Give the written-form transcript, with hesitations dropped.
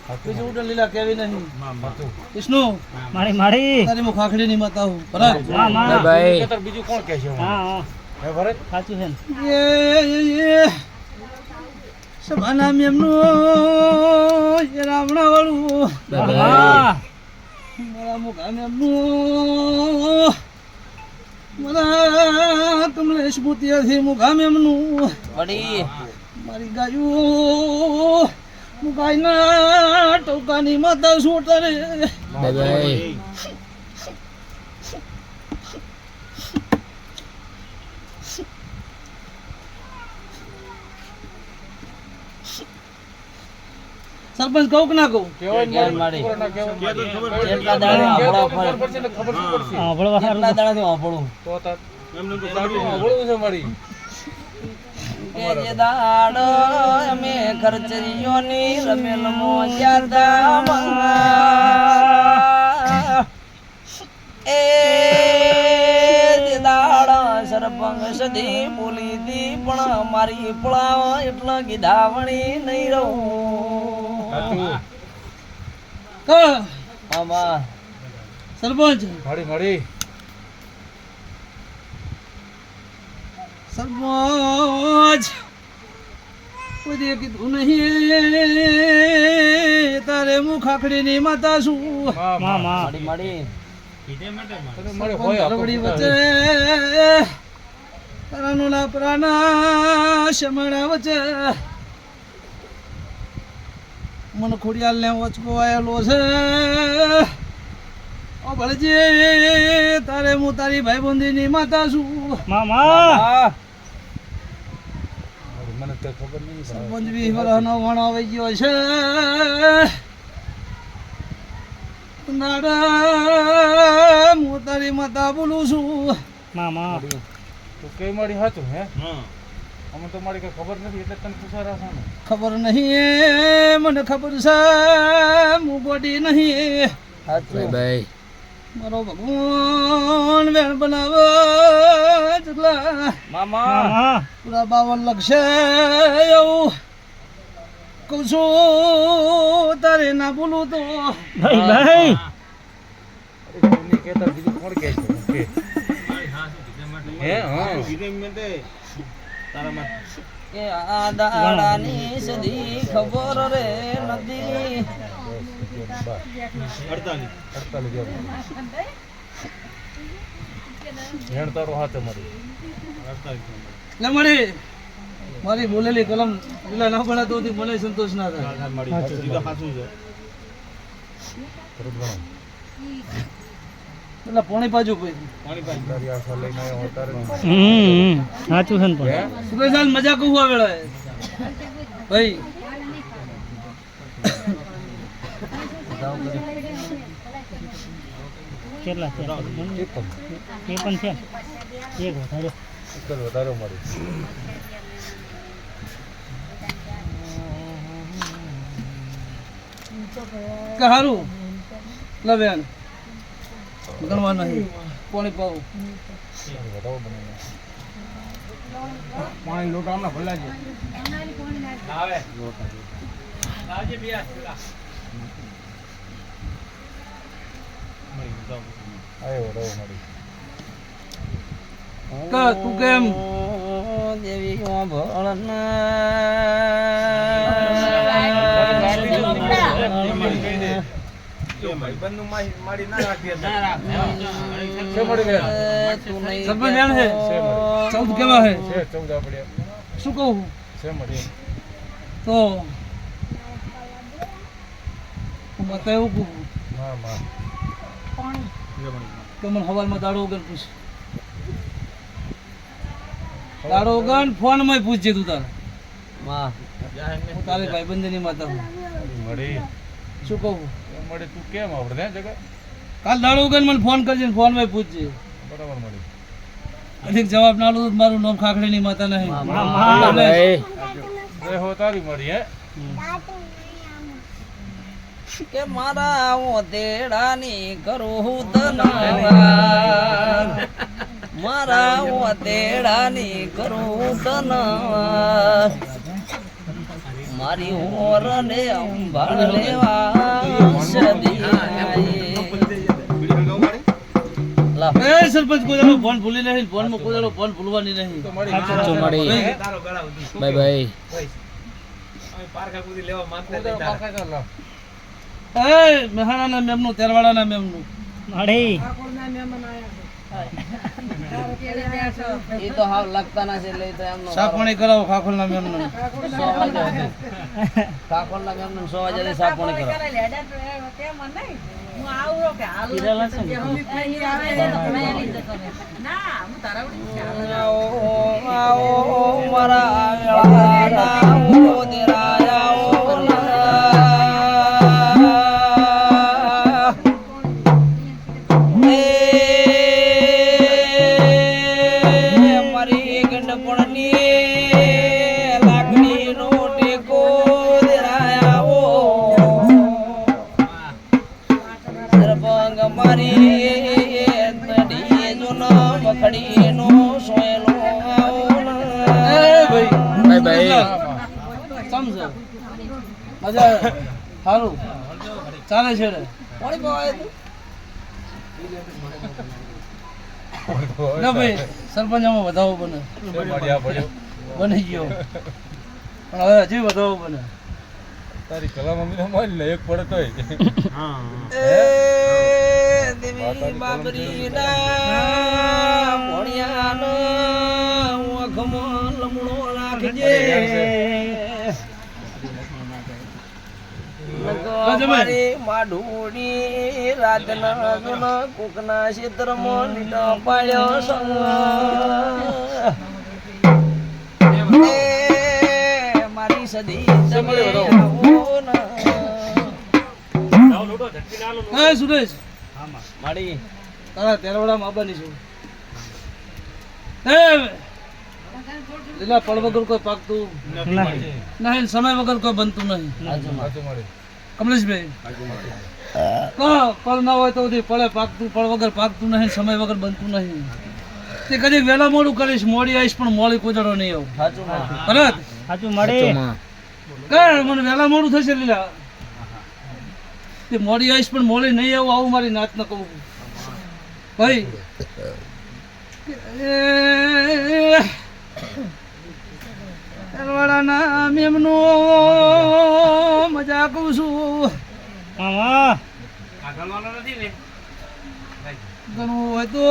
બીજું ઉડે લીલા કેવી નહીં માતું વિષ્ણુ મારી મારી તારી મુખ આખડી ની માતા હું ભરત હા માં ભાઈ કે બીજું કોણ કહે છે હા હા હે ભરત સાચું છે ને એ સભાના મેમનું એ રાવણા વાળું હા મારા મુખા મેમનું મારા કમલેશ મોતિયાથી મુખા મેમનું વડી મારી ગાયું મુકાઈના ટોકાની માતા શું તારે ભાઈ સરપંચ કહું કે ના કહું કેવાય મારી ના કેવાય કેટલા દાડા ખબર પડશે ને ખબર શું પડશે હા ભળવા કેટલા દાડાથી વાપરું તો તા એમને તો સારું આવડવું છે મારી કે જે દાડ અમે ખર્ચરીઓની રમેલ મોજાદા એ જે દાડા સરપંચ સદી બોલી દી પણ મારી પળાવ એટલે ગીધાવણી નહીં રહું આમાં સરપંચ મળી સરપંચ કોઈ કીધું નહીં તારે મુખ આખડીની માતા શું માડી માડી મળે હોય રબડી વચ્ચે તારાનું લાપરાના શમણા વચ્ચે મન ખોડિયાલ ને વચકો આવેલો છે ઓ ભળજી તારે હું તારી ભાઈબંધીની માતા છું મને તો ખબર નહીં સરપંચ વી વરહનો વણો આવી ગયો છે નાડા હું તારી માતા બોલું છું તું કઈ મારી હતું હે અમે તો મારી કઈ ખબર નથી એટલે તને પૂછા રાખો ને ખબર નહીં મને ખબર છે હું ગોડી નહીં ભાઈ મારો ભગવાન વેણ બનાવે જેટલા મામા પૂરા 52 લાખ છે એવું કહું છું તારે ના બોલું તો ભાઈ તું કહેતા બીજું કોણ કહે છે હે હા કે આ દાડાની સદી ખબર રે નદી 48 હેણ તારો હાથ મારી લે મળી મારી બોલેલી કલમ પેલા ના ભણા તો મને સંતોષ ના થાય પેલા પોણી બાજુ કોઈ તારી આશા લઈને આવ્યો તારે સાચું છે ને સુરેશાલ મજા કહું આવેલો ભાઈ કેટલા છે એક એ પણ છે એક વધારે વધારે મળી કે હારું લવેન ગણવા નહીં પોણી પાવું પાણી લોટા હમણાં ભલા છે તું કેમ દેવી સરપંચ જાણ છે 14 કેવા છે શું કહું તો હું બતાવું કહું તો મને હવારમાં દાડો વગર પૂછ દાડો વગર ફોન માં પૂછજે તું તારે હું તારી ભાઈબંધીની માતા હું શું કહું મળે તું કેમ આવડે જગા કાલ દાડો વગર મને ફોન કરજે ફોન માં પૂછજે બરાબર મળી અધિક જવાબ ના આલું તો મારું નામ ખાખડીની માતા નહીં હો તારી મળી હે કે મારા ઓતેડાની કરું ધનવાન મારા ઓતેડાની કરું ધનવાન મારી હોર ને અંબાળ લેવા સદી લા એ સરપંચ કોઈ દાડો ફોન ભૂલી નહીં, ફોનમાં કોઈ દાડો ફોન ભૂલવાની નહીં. સાચું મળી બાય બાય એ મહારાણા મેમનું, તેરવાડાના મેમનું. મળી એ તો હાવ લગતા ના છે એટલે તો એમનો સાપણી કરાવો ખાખોલના મેમનું. 100 વાગે કાકોલના મેમને 100 વાગે સાપણી કરો આવો મારા વેળાના ઉદેરાયા મારી ગંડપણની લાકડીનો ટેકો દેરાયા સરપંગ મારી તડી જોનો બખડીનો સોયલો એ ભાઈ બાય સમજો મજા સારું ચાલે છે રે. કોણ બોય ના ભાઈ સરપંચ આમાં વધાવો બને, બની ગયો પણ હવે હજી વધાવો બને. તારી કલા મમ્મીને મારી લે એક પડે તોય એ દેવી બાબરી ના મોણિયાનો ઓખમાં લમણો રાખજે મારી માઢુડી રાતના જુના કોકના ક્ષેત્રમાં લીટો પાડ્યો સંગ મારી સદી તમે આવો ના એ સુરેશ મારી તારા તેરવાડામાં આવવાની છું. એ લીલા પળ વગર કોઈ પાકતું નહીં, સમય વગર કોઈ બનતું નહીં. કમલેશભાઈ કહો પળ ના હોય તો બધી પળે પાકતું, પળ વગર પાકતું નહીં, સમય વગર બનતું નહીં. તે કદી વહેલા મોડું કરીશ, મોડી આવીશ પણ મોડી કોજડો નહીં આવું. સાચું બરાબર સાચું મળે કર મને વહેલા મોડું થશે લીલા, તે મોડી આવીશ પણ મોડી નહીં આવું, આવું મારી નાત ન કહું ભાઈ. તેરવાડાના મેમનો મજા કહું છું. ઘણું હોય તો